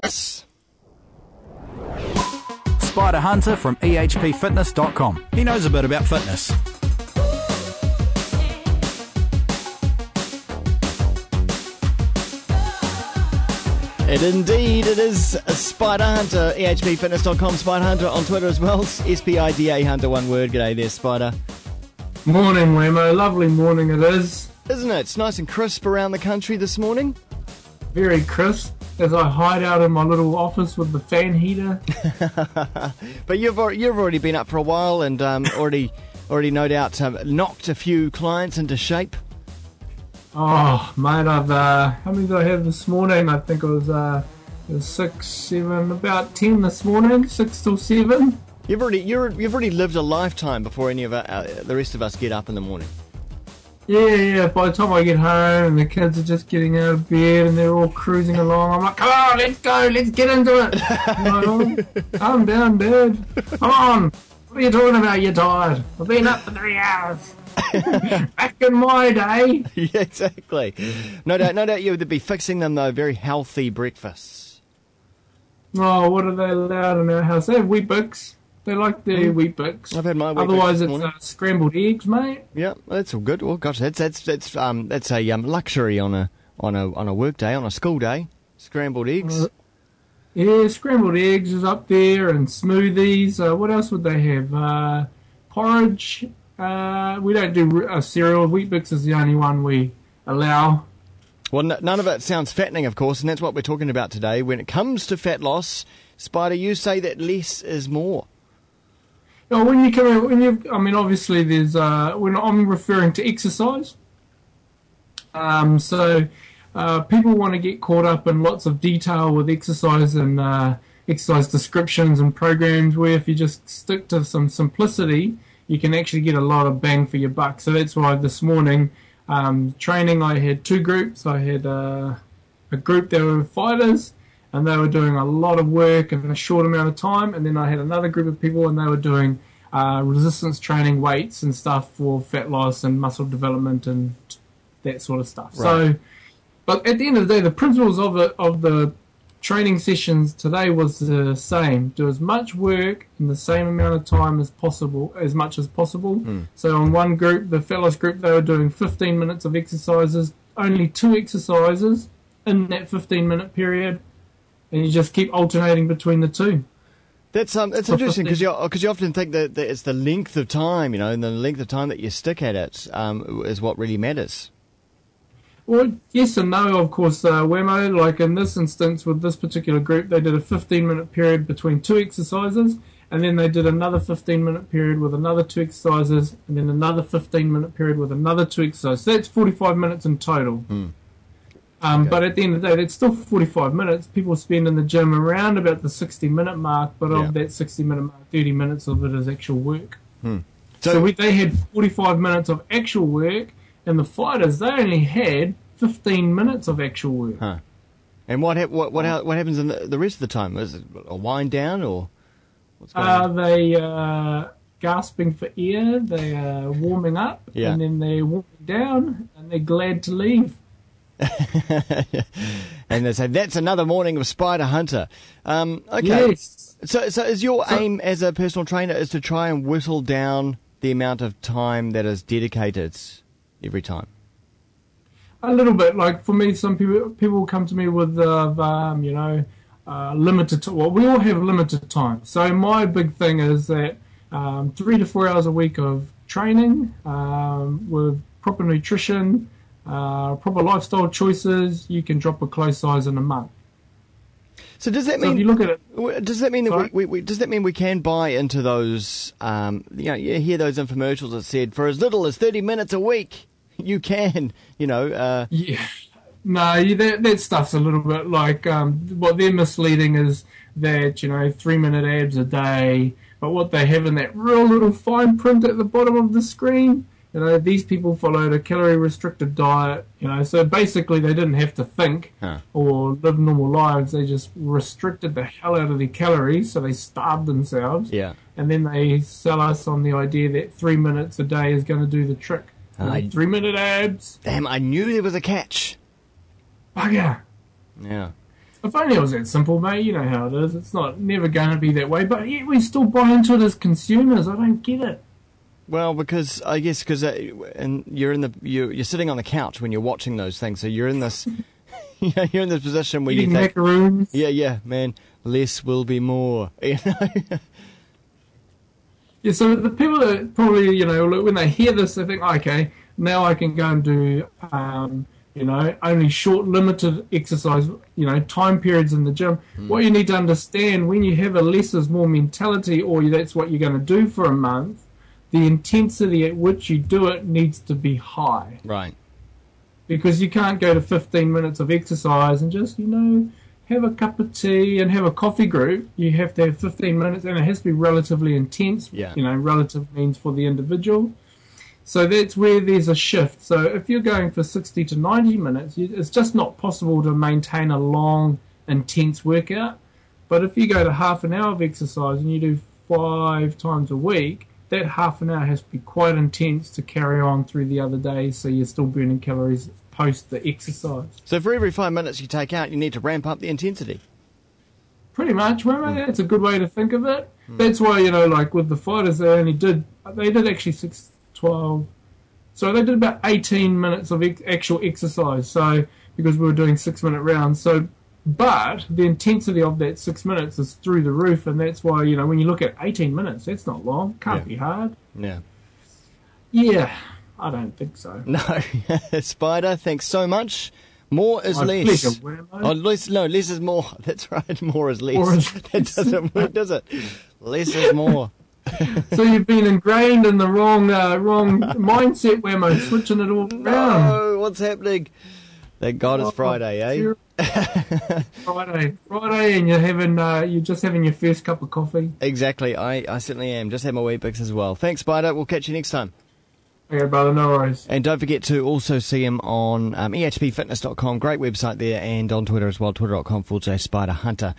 this. Spida Hunter from ehpfitness.com. He knows a bit about fitness. It is Spida Hunter, ehpfitness.com, Spida Hunter on Twitter as well. SPIDA Hunter, one word. G'day there, Spida. Morning, Wammo. Lovely morning it is. Isn't it? It's nice and crisp around the country this morning. Very crisp as I hide out in my little office with the fan heater. But you've already been up for a while and already no doubt knocked a few clients into shape. Oh, mate, I've how many did I have this morning? I think it was 6, 7, about 10 this morning, 6 till 7. You've already lived a lifetime before any of the rest of us get up in the morning. Yeah. By the time I get home and the kids are just getting out of bed and they're all cruising along, I'm like, come on, let's go, let's get into it. Calm down, Dad. Come on. What are you talking about? You're tired. I've been up for 3 hours. Back in my day. Yeah, exactly. No doubt you would be fixing them though very healthy breakfasts. Oh, what are they allowed in our house? They have Weet-Bix. They like the Weet-Bix. I've had my Weet-Bix. Otherwise, it's scrambled eggs, mate. Yeah, that's all good. Well, gosh, that's a luxury on a work day, on a school day. Scrambled eggs. Yeah, scrambled eggs is up there, and smoothies. What else would they have? Porridge. We don't do cereal. Weet-Bix is the only one we allow. Well, none of it sounds fattening, of course, and that's what we're talking about today. When it comes to fat loss, Spida, you say that less is more. No, obviously there's, when I'm referring to exercise. So people want to get caught up in lots of detail with exercise and exercise descriptions and programs, where if you just stick to some simplicity, you can actually get a lot of bang for your buck. So that's why this morning, training, I had 2 groups. I had a group that were fighters, and they were doing a lot of work in a short amount of time. And then I had another group of people, and they were doing resistance training, weights and stuff for fat loss and muscle development and that sort of stuff. Right. So, but at the end of the day, the principles of the training sessions today was the same. Do as much work in the same amount of time as possible, as much as possible. So on one group, the fat loss group, they were doing 15 minutes of exercises, only 2 exercises in that 15-minute period. And you just keep alternating between the 2. That's interesting because you often think that it's the length of time, and the length of time that you stick at it is what really matters. Well, yes and no, of course, Wammo. Like in this instance with this particular group, they did a 15-minute period between 2 exercises, and then they did another 15-minute period with another 2 exercises, and then another 15-minute period with another 2 exercises. So that's 45 minutes in total. Okay. But at the end of the day, it's still 45 minutes. People spend in the gym around about the 60-minute mark, but of that 60-minute mark, 30 minutes of it is actual work. So they had 45 minutes of actual work, and the fighters, they only had 15 minutes of actual work. Huh. And what happens in the rest of the time? Is it a wind down or what's going on? They gasping for air, they are warming up, and then they're warming down, and they're glad to leave. And they say that's another morning of Spida Hunter. Okay. Yes. So is your aim as a personal trainer is to try and whittle down the amount of time that is dedicated every time? A little bit. Like for me, some people come to me with limited time. Well, we all have limited time. So my big thing is that 3 to 4 hours a week of training with proper nutrition, proper lifestyle choices, you can drop a clothes size in a month. So does that mean? If you look at it, does that mean that does that mean we can buy into those? You hear those infomercials that said for as little as 30 minutes a week, you can. Yeah. No, that stuff's a little bit like what they're misleading is that 3-minute abs a day, but what they have in that real little fine print at the bottom of the screen. These people followed a calorie-restricted diet, so basically they didn't have to think or live normal lives. They just restricted the hell out of their calories, so they starved themselves. Yeah. And then they sell us on the idea that 3 minutes a day is going to do the trick. 3-minute abs. Damn, I knew there was a catch. Bugger. Yeah. If only it was that simple, mate. You know how it is. It's never going to be that way. But yet we still buy into it as consumers. I don't get it. Well, because I guess and you're sitting on the couch when you're watching those things, so you're in this you're in this position where Eating you think, macaroons. yeah, man, less will be more. You know? Yeah, so the people that probably, when they hear this, they think, okay, now I can go and do, only short, limited exercise, time periods in the gym. What you need to understand, when you have a less is more mentality, or that's what you're going to do for a month, the intensity at which you do it needs to be high. Right. Because you can't go to 15 minutes of exercise and just, have a cup of tea and have a coffee group. You have to have 15 minutes, and it has to be relatively intense. Yeah. Relative means for the individual. So that's where there's a shift. So if you're going for 60 to 90 minutes, it's just not possible to maintain a long, intense workout. But if you go to half an hour of exercise and you do 5 times a week, that half an hour has to be quite intense to carry on through the other days, so you're still burning calories post the exercise. So for every 5 minutes you take out, you need to ramp up the intensity. Pretty much, that's a good way to think of it. That's why, like with the fighters, they did actually 6, 12, so they did about 18 minutes of actual exercise, so because we were doing 6-minute rounds. So, but the intensity of that 6 minutes is through the roof, and that's why, when you look at 18 minutes, that's not long, can't be hard. Yeah. Yeah. I don't think so. No. Spida, thanks so much. More is less. Pleasure, Wammo. Less is more. That's right. More is less. That doesn't work, does it? Less is more. So you've been ingrained in the wrong mindset, Wammo, switching it all around. No, what's happening? Thank God it's Friday, eh? Friday, and you're just having your first cup of coffee. Exactly. I certainly am. Just had my Weet-Bix as well. Thanks, Spida. We'll catch you next time. Okay, brother, no worries. And don't forget to also see him on ehpfitness.com. Great website there, and on Twitter as well, twitter.com/SpiderHunter.